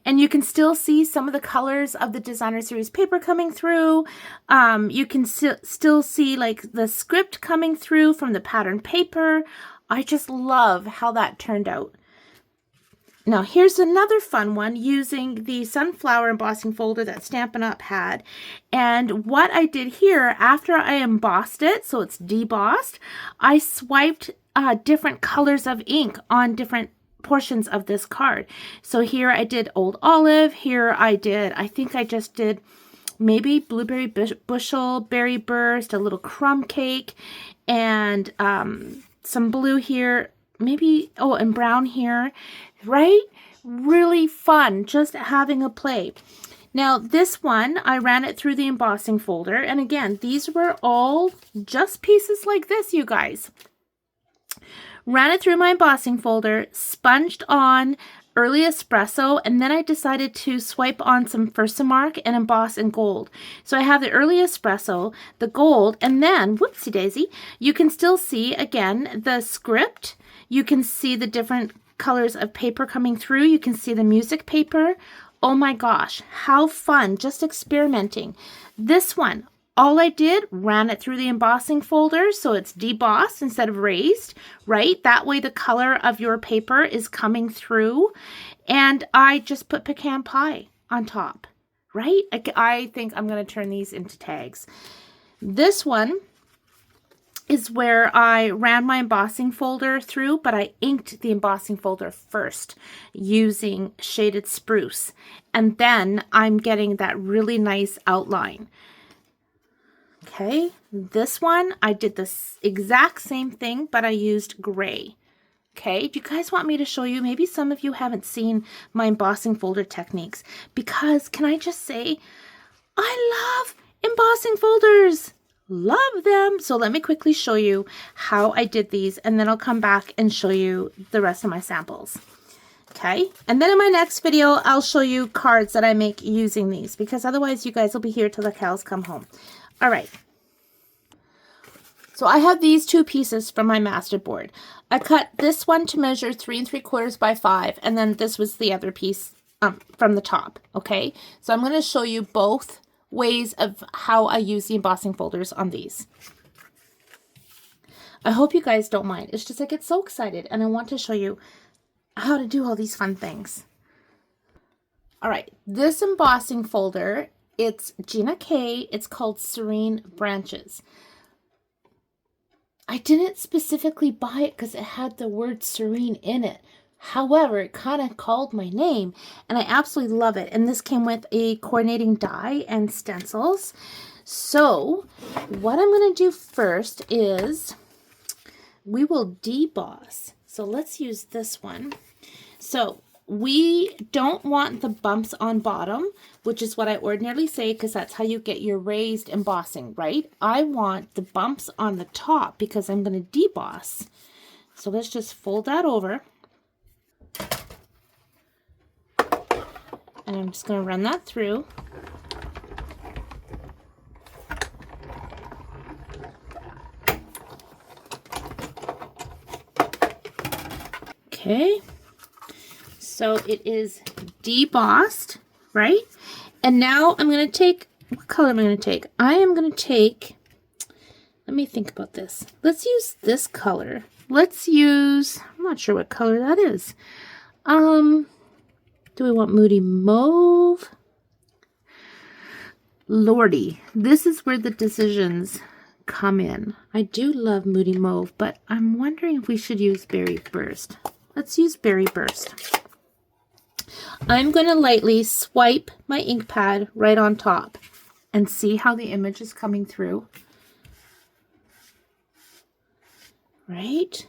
And you can still see some of the colors of the designer series paper coming through. You can still see like the script coming through from the pattern paper. I just love how that turned out. Now here's another fun one using the sunflower embossing folder that Stampin' Up! Had. And what I did here, after I embossed it, so it's debossed, I swiped different colors of ink on different portions of this card. So here I did Old Olive, here I think I just did maybe Blueberry Bushel, Berry Burst, a little crumb cake, and some blue here, maybe, oh, and brown here, right? Really fun, just having a play. Now this one, I ran it through the embossing folder, and again, these were all just pieces like this, you guys. Ran it through my embossing folder, sponged on early espresso, and then I decided to swipe on some Versamark and emboss in gold. So I have the early espresso, the gold, and then, whoopsie daisy, you can still see, again, the script. You can see the different colors of paper coming through. You can see the music paper. Oh my gosh, how fun, just experimenting. This one, all I did, ran it through the embossing folder, so it's debossed instead of raised, right? That way the color of your paper is coming through. And I just put pecan pie on top, right? I think I'm going to turn these into tags. This one, is where I ran my embossing folder through, but I inked the embossing folder first using shaded spruce. And then I'm getting that really nice outline. Okay, this one, I did this exact same thing, but I used gray. Okay, do you guys want me to show you? Maybe some of you haven't seen my embossing folder techniques, because can I just say, I love embossing folders. Love them. So let me quickly show you how I did these, and then I'll come back and show you the rest of my samples. Okay, and then in my next video, I'll show you cards that I make using these, because otherwise you guys will be here till the cows come home. All right. So I have these two pieces from my masterboard. I cut this one to measure 3 3/4 by 5, and then this was the other piece from the top. Okay, so I'm going to show you both ways of how I use the embossing folders on these. I hope you guys don't mind. It's just I get so excited and I want to show you how to do all these fun things. All right, this embossing folder, it's Gina K. It's called Serene Branches. I didn't specifically buy it because it had the word serene in it. However, it kind of called my name, and I absolutely love it. And this came with a coordinating die and stencils. So what I'm going to do first is we will deboss. So let's use this one. So we don't want the bumps on bottom, which is what I ordinarily say, because that's how you get your raised embossing, right? I want the bumps on the top because I'm going to deboss. So let's just fold that over. And I'm just going to run that through. Okay. So it is debossed, right? And now I'm going to take, what color am I going to take? I am going to take, let me think about this. Let's use this color. Let's use, I'm not sure what color that is. Do we want Moody Mauve? Lordy, this is where the decisions come in. I do love Moody Mauve, but I'm wondering if we should use Berry Burst. Let's use Berry Burst. I'm going to lightly swipe my ink pad right on top and see how the image is coming through. Right?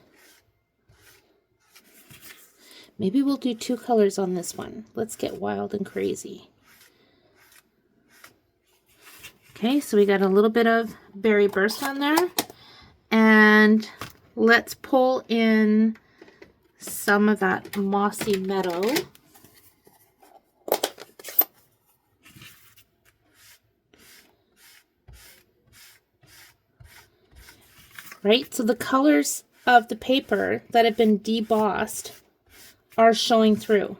Maybe we'll do 2 colors on this one. Let's get wild and crazy. Okay, so we got a little bit of Berry Burst on there. And let's pull in some of that Mossy Meadow. Right, so the colors of the paper that have been debossed are showing through.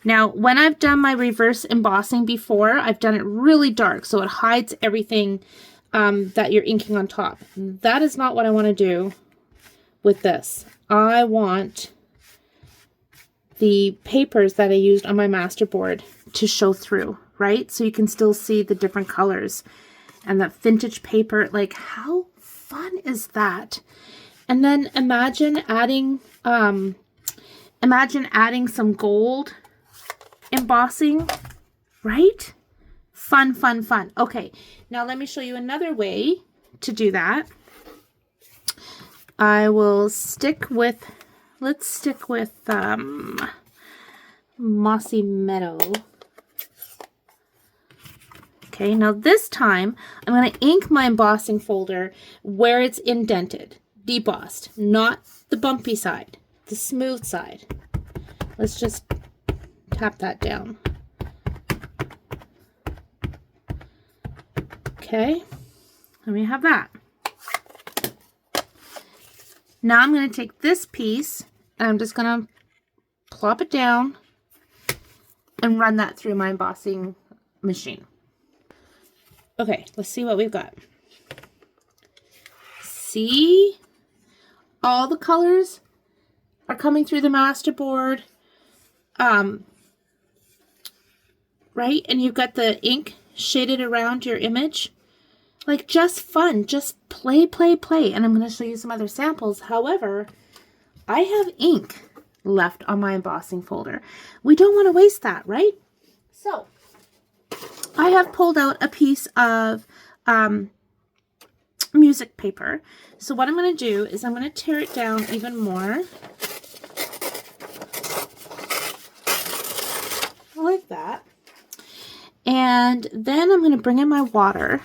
Now, when I've done my reverse embossing before, I've done it really dark, so it hides everything that you're inking on top. That is not what I want to do with this. I want the papers that I used on my masterboard to show through, right? So you can still see the different colors. And that vintage paper, like how fun is that? And then imagine adding some gold embossing, right? Fun, fun, fun. Okay, now let me show you another way to do that. I will stick with, let's stick with Mossy Meadow. Okay, now this time I'm going to ink my embossing folder where it's indented, debossed, not the bumpy side, the smooth side. Let's just tap that down. Okay, let me have that. Now I'm going to take this piece and I'm just going to plop it down and run that through my embossing machine. Okay, let's see what we've got. See? All the colors are coming through the masterboard. Right? And you've got the ink shaded around your image. Like, just fun. Just play, play, play. And I'm going to show you some other samples. However, I have ink left on my embossing folder. We don't want to waste that, right? So, I have pulled out a piece of music paper. So what I'm going to do is I'm going to tear it down even more. Like that. And then I'm going to bring in my water.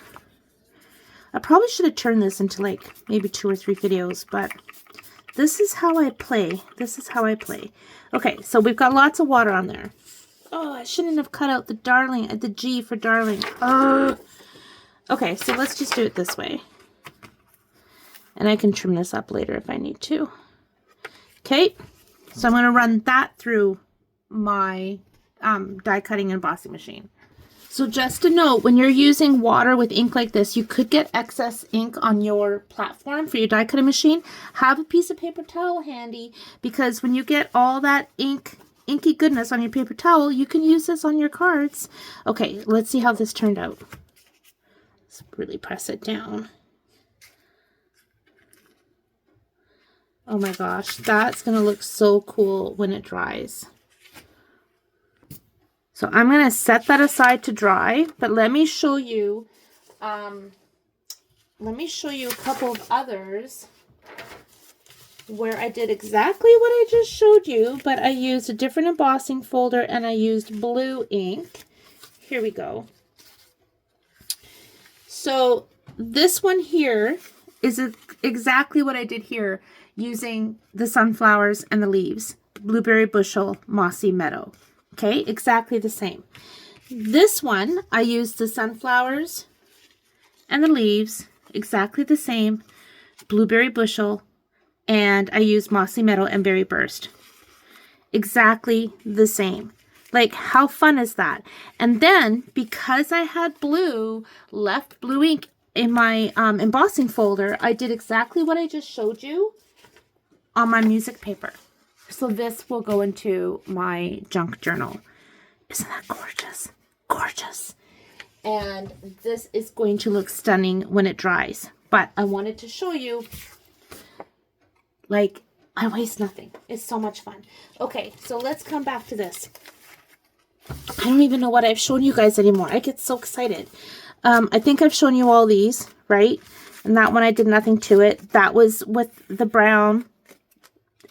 I probably should have turned this into like maybe 2 or 3 videos, but this is how I play. This is how I play. Okay, so we've got lots of water on there. Oh, I shouldn't have cut out the G for darling. Okay, so let's just do it this way. And I can trim this up later if I need to. Okay, so I'm going to run that through my die cutting and embossing machine. So just a note, when you're using water with ink like this, you could get excess ink on your platform for your die cutting machine. Have a piece of paper towel handy, because when you get all that inky goodness on your paper towel, you can use this on your cards. Okay, let's see how this turned out. Let's really press it down. Oh my gosh, that's going to look so cool when it dries. So I'm going to set that aside to dry, but let me show you a couple of others where I did exactly what I just showed you, but I used a different embossing folder and I used blue ink. Here we go. So this one here is exactly what I did here, using the sunflowers and the leaves. Blueberry bushel, mossy meadow. Okay, exactly the same. This one, I used the sunflowers and the leaves, exactly the same. Blueberry bushel, and I used mossy meadow and berry burst. Exactly the same. Like, how fun is that? And then, because I had left blue ink in my embossing folder, I did exactly what I just showed you on my music paper. So this will go into my junk journal. Isn't that gorgeous? Gorgeous. And this is going to look stunning when it dries. But I wanted to show you, like, I waste nothing. It's so much fun. Okay, so let's come back to this. I don't even know what I've shown you guys anymore. I get so excited. I think I've shown you all these, right? And that one I did nothing to it. That was with the brown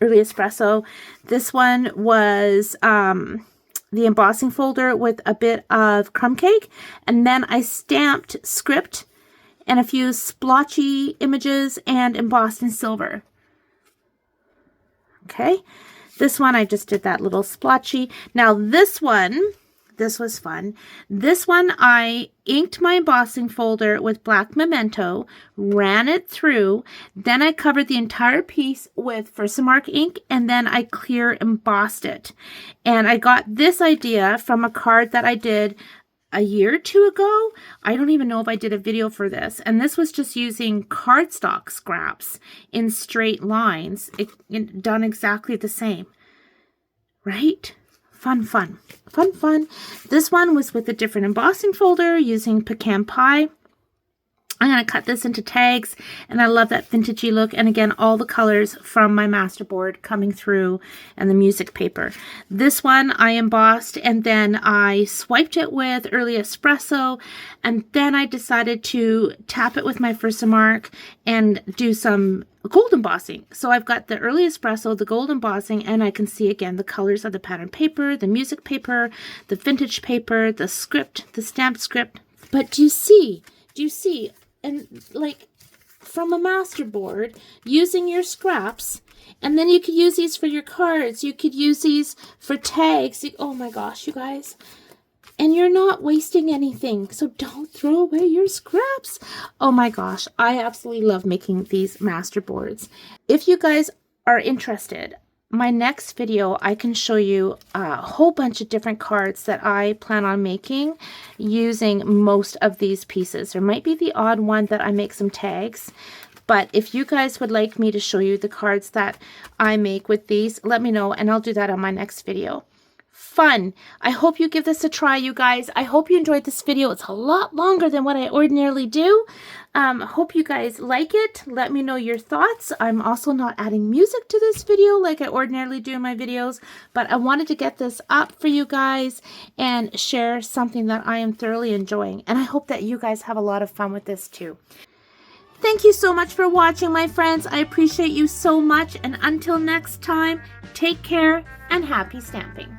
early espresso. This one was the embossing folder with a bit of crumb cake, and then I stamped script and a few splotchy images and embossed in silver. Okay, this one I just did that little splotchy. Now this was fun. This one I inked my embossing folder with black memento, ran it through, then I covered the entire piece with Versamark ink, and then I clear embossed it. And I got this idea from a card that I did a year or 2 ago. I don't even know if I did a video for this. And this was just using cardstock scraps in straight lines. It done exactly the same. Right? Fun, fun, fun, fun. This one was with a different embossing folder using pecan pie. I'm going to cut this into tags, and I love that vintagey look. And again, all the colors from my masterboard coming through, and the music paper. This one I embossed, and then I swiped it with early espresso, and then I decided to tap it with my Versamark and do some gold embossing. So I've got the early espresso, the gold embossing, and I can see again the colors of the pattern paper, the music paper, the vintage paper, the script, the stamped script. But do you see? And like, from a masterboard, using your scraps, and then you could use these for your cards, you could use these for tags. Oh my gosh, you guys. And you're not wasting anything, so don't throw away your scraps. Oh my gosh, I absolutely love making these masterboards. If you guys are interested, my next video, I can show you a whole bunch of different cards that I plan on making using most of these pieces. There might be the odd one that I make some tags, but if you guys would like me to show you the cards that I make with these, let me know, and I'll do that on my next video. fun. I hope you give this a try, you guys. I hope you enjoyed this video. It's a lot longer than what I ordinarily do. Hope you guys like it. Let me know your thoughts. I'm also not adding music to this video like I ordinarily do in my videos, but I wanted to get this up for you guys and share something that I am thoroughly enjoying. And I hope that you guys have a lot of fun with this too. Thank you so much for watching, my friends. I appreciate you so much. And until next time, take care and happy stamping.